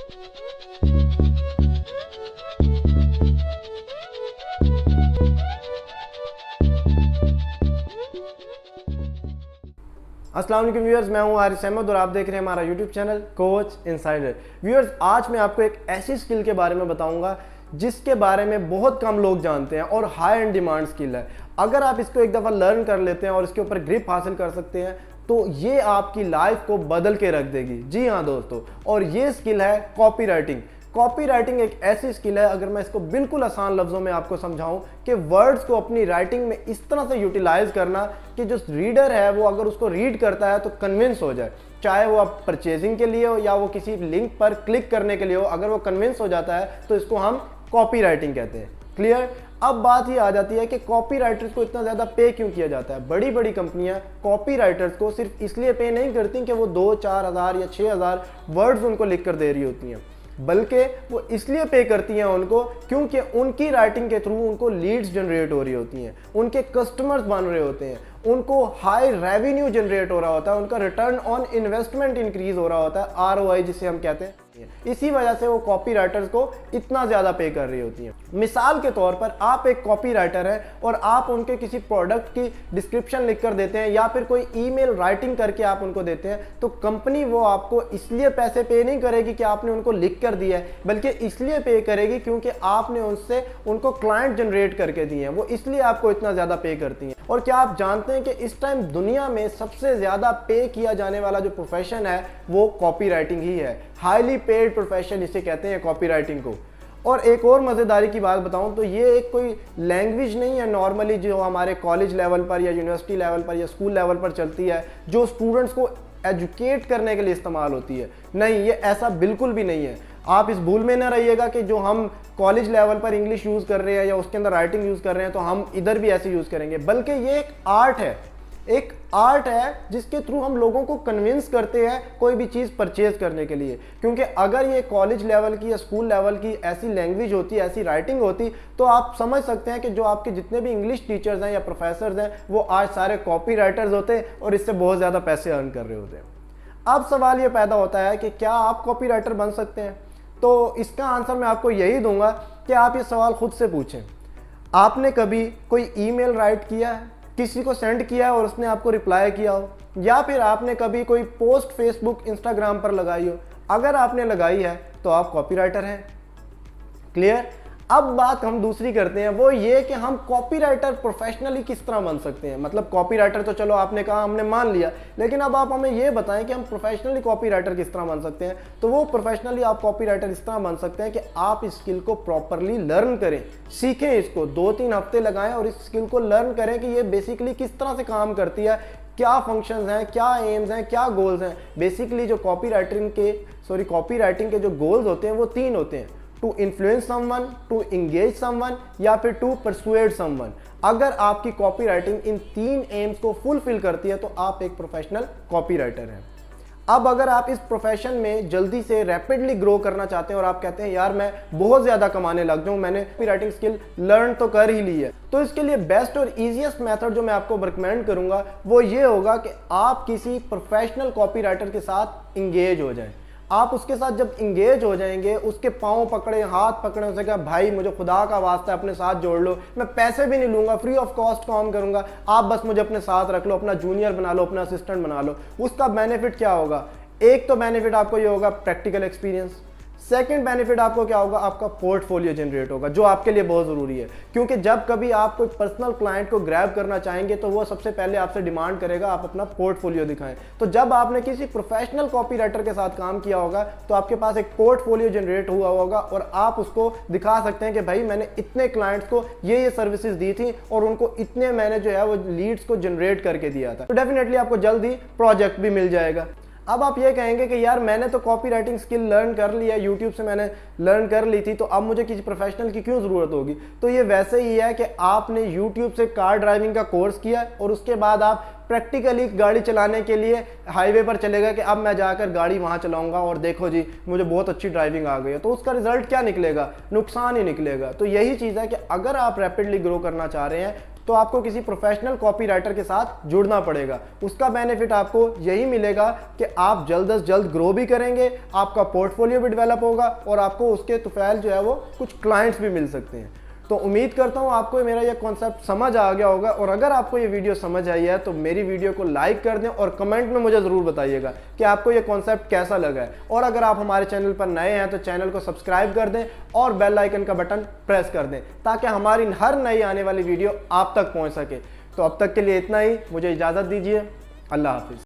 अस्सलाम वालेकुम व्यूअर्स, मैं हूं हारिस अहमद और आप देख रहे हैं हमारा YouTube channel coach insider. Viewers, आज मैं आपको एक ऐसी स्किल के बारे में बताऊंगा जिसके बारे में बहुत कम लोग जानते हैं और हाई एंड डिमांड स्किल है। अगर आप इसको एक दफ़ा लर्न कर लेते हैं और इसके ऊपर ग्रिप हासिल कर सकते हैं तो ये आपकी लाइफ को बदल के रख देगी। जी हाँ दोस्तों, और ये स्किल है कॉपी राइटिंग। कॉपी राइटिंग एक ऐसी स्किल है, अगर मैं इसको बिल्कुल आसान लफ्ज़ों में आपको समझाऊं, कि वर्ड्स को अपनी राइटिंग में इस तरह से यूटिलाइज करना कि जो रीडर है वो अगर उसको रीड करता है तो कन्विंस हो जाए, चाहे वो आप परचेजिंग के लिए हो या वो किसी लिंक पर क्लिक करने के लिए हो। अगर वो कन्विंस हो जाता है तो इसको हम कॉपी राइटिंग कहते हैं। क्लियर? अब बात ये आ जाती है कि कॉपी राइटर्स को इतना ज़्यादा पे क्यों किया जाता है। बड़ी बड़ी कंपनियां कॉपी राइटर्स को सिर्फ इसलिए पे नहीं करती कि वो 2-4 हज़ार या 6 हज़ार वर्ड्स उनको लिख कर दे रही होती हैं, बल्कि वो इसलिए पे करती हैं उनको क्योंकि उनकी राइटिंग के थ्रू उनको लीड्स जनरेट हो रही होती हैं, उनके कस्टमर्स बन रहे होते हैं, उनको हाई रेवेन्यू जनरेट हो रहा होता है, उनका रिटर्न ऑन इन्वेस्टमेंट इंक्रीज हो रहा होता है, ROI जिसे हम कहते हैं। इसी वजह से वो कॉपी राइटर्स को इतना ज़्यादा पे कर रही होती हैं। मिसाल के तौर पर आप एक कॉपी राइटर हैं और आप उनके किसी प्रोडक्ट की डिस्क्रिप्शन लिख कर देते हैं या फिर कोई ईमेल राइटिंग करके आप उनको देते हैं, तो कंपनी वो आपको इसलिए पैसे पे नहीं करेगी कि आपने उनको लिख कर दिया है, बल्कि इसलिए पे करेगी क्योंकि आपने उनसे उनको क्लाइंट जनरेट करके दिए हैं। वो इसलिए आपको इतना ज़्यादा पे करती हैं। और क्या आप जानते हैं कि इस टाइम दुनिया में सबसे ज़्यादा पे किया जाने वाला जो प्रोफेशन है वो कॉपी राइटिंग ही है। हाईली पेड प्रोफेशन इसे कहते हैं कॉपी राइटिंग को। और एक और मज़ेदारी की बात बताऊं तो ये एक कोई लैंग्वेज नहीं है नॉर्मली जो हमारे कॉलेज लेवल पर या यूनिवर्सिटी लेवल पर या स्कूल लेवल पर चलती है, जो स्टूडेंट्स को एजुकेट करने के लिए इस्तेमाल होती है। नहीं, ये ऐसा बिल्कुल भी नहीं है। आप इस भूल में ना रहिएगा कि जो हम कॉलेज लेवल पर इंग्लिश यूज़ कर रहे हैं या उसके अंदर राइटिंग यूज़ कर रहे हैं तो हम इधर भी ऐसे यूज़ करेंगे, बल्कि ये एक आर्ट है। एक आर्ट है जिसके थ्रू हम लोगों को कन्विंस करते हैं कोई भी चीज़ परचेज करने के लिए। क्योंकि अगर ये कॉलेज लेवल की या स्कूल लेवल की ऐसी लैंग्वेज होती, ऐसी राइटिंग होती, तो आप समझ सकते हैं कि जो आपके जितने भी इंग्लिश टीचर्स हैं या प्रोफेसर्स हैं वो आज सारे कॉपी राइटर्स होते हैं और इससे बहुत ज़्यादा पैसे अर्न कर रहे होते हैं। अब सवाल ये पैदा होता है कि क्या आप कॉपी राइटर बन सकते हैं? तो इसका आंसर मैं आपको यही दूंगा कि आप ये सवाल खुद से पूछें। आपने कभी कोई ईमेल राइट किया है, किसी को सेंड किया है और उसने आपको रिप्लाई किया हो, या फिर आपने कभी कोई पोस्ट फेसबुक इंस्टाग्राम पर लगाई हो? अगर आपने लगाई है तो आप कॉपी राइटर हैं। क्लियर? अब बात हम दूसरी करते हैं, वो ये कि हम कॉपी राइटर प्रोफेशनली किस तरह बन सकते हैं। मतलब कॉपी राइटर तो चलो आपने कहा, हमने मान लिया, लेकिन अब आप हमें ये बताएं कि हम प्रोफेशनली कॉपी राइटर किस तरह बन सकते हैं। तो वो प्रोफेशनली आप कॉपी राइटर इस तरह बन सकते हैं कि आप इस स्किल को प्रॉपरली लर्न करें, सीखें, इसको 2-3 हफ्ते लगाएं और इस स्किल को लर्न करें कि ये बेसिकली किस तरह से काम करती है, क्या फंक्शंस हैं, क्या एम्स हैं, क्या गोल्स हैं। बेसिकली जो कॉपी राइटिंग के जो गोल्स होते हैं वो 3 होते हैं: to influence someone, to engage someone या फिर टू परसुएड समवन। अगर आपकी कॉपी राइटिंग इन 3 एम्स को फुलफिल करती है तो आप एक प्रोफेशनल कॉपी राइटर हैं। अब अगर आप इस प्रोफेशन में जल्दी से रैपिडली ग्रो करना चाहते हैं और आप कहते हैं यार मैं बहुत ज़्यादा कमाने लग जाऊं, मैंने कॉपी राइटिंग स्किल लर्न तो कर ही ली है, तो इसके लिए बेस्ट और ईजीएस्ट मेथड जो मैं आपको रिकमेंड करूंगा वो ये होगा कि आप किसी प्रोफेशनल कॉपी राइटर के साथ इंगेज हो जाएं। आप उसके साथ जब इंगेज हो जाएंगे, उसके पाँव पकड़े, हाथ पकड़े, उसे कहा भाई मुझे खुदा का वास्ता अपने साथ जोड़ लो, मैं पैसे भी नहीं लूंगा, फ्री ऑफ कॉस्ट काम करूंगा, आप बस मुझे अपने साथ रख लो, अपना जूनियर बना लो, अपना असिस्टेंट बना लो। उसका बेनिफिट क्या होगा? एक तो बेनिफिट आपको ये होगा प्रैक्टिकल एक्सपीरियंस। सेकंड बेनिफिट आपको क्या होगा? आपका पोर्टफोलियो जनरेट होगा, जो आपके लिए बहुत ज़रूरी है। क्योंकि जब कभी आप कोई पर्सनल क्लाइंट को ग्रैब करना चाहेंगे तो वो सबसे पहले आपसे डिमांड करेगा आप अपना पोर्टफोलियो दिखाएं। तो जब आपने किसी प्रोफेशनल कॉपी राइटर के साथ काम किया होगा तो आपके पास एक पोर्टफोलियो जनरेट हुआ होगा और आप उसको दिखा सकते हैं कि भाई मैंने इतने क्लाइंट्स को ये सर्विसेज दी थी और उनको इतने मैंने जो है वो लीड्स को जनरेट करके दिया था। तो डेफिनेटली आपको जल्द ही प्रोजेक्ट भी मिल जाएगा। अब आप ये कहेंगे कि यार मैंने तो कॉपी राइटिंग स्किल लर्न कर लिया, यूट्यूब से मैंने लर्न कर ली थी, तो अब मुझे किसी प्रोफेशनल की क्यों ज़रूरत होगी? तो ये वैसे ही है कि आपने यूट्यूब से कार ड्राइविंग का कोर्स किया और उसके बाद आप प्रैक्टिकली गाड़ी चलाने के लिए हाईवे पर चले गए कि अब मैं जाकर गाड़ी वहाँ चलाऊंगा और देखो जी मुझे बहुत अच्छी ड्राइविंग आ गई है, तो उसका रिजल्ट क्या निकलेगा? नुकसान ही निकलेगा। तो यही चीज़ है कि अगर आप रैपिडली ग्रो करना चाह रहे हैं तो आपको किसी प्रोफेशनल कॉपीराइटर के साथ जुड़ना पड़ेगा। उसका बेनिफिट आपको यही मिलेगा कि आप जल्द से जल्द ग्रो भी करेंगे, आपका पोर्टफोलियो भी डेवलप होगा और आपको उसके तुफैल जो है वो कुछ क्लाइंट्स भी मिल सकते हैं। तो उम्मीद करता हूँ आपको मेरा ये कॉन्सेप्ट समझ आ गया होगा, और अगर आपको ये वीडियो समझ आई है तो मेरी वीडियो को लाइक कर दें और कमेंट में मुझे ज़रूर बताइएगा कि आपको ये कॉन्सेप्ट कैसा लगा है। और अगर आप हमारे चैनल पर नए हैं तो चैनल को सब्सक्राइब कर दें और बेल आइकन का बटन प्रेस कर दें ताकि हमारी हर नई आने वाली वीडियो आप तक पहुँच सके। तो अब तक के लिए इतना ही, मुझे इजाज़त दीजिए। अल्लाह हाफिज़।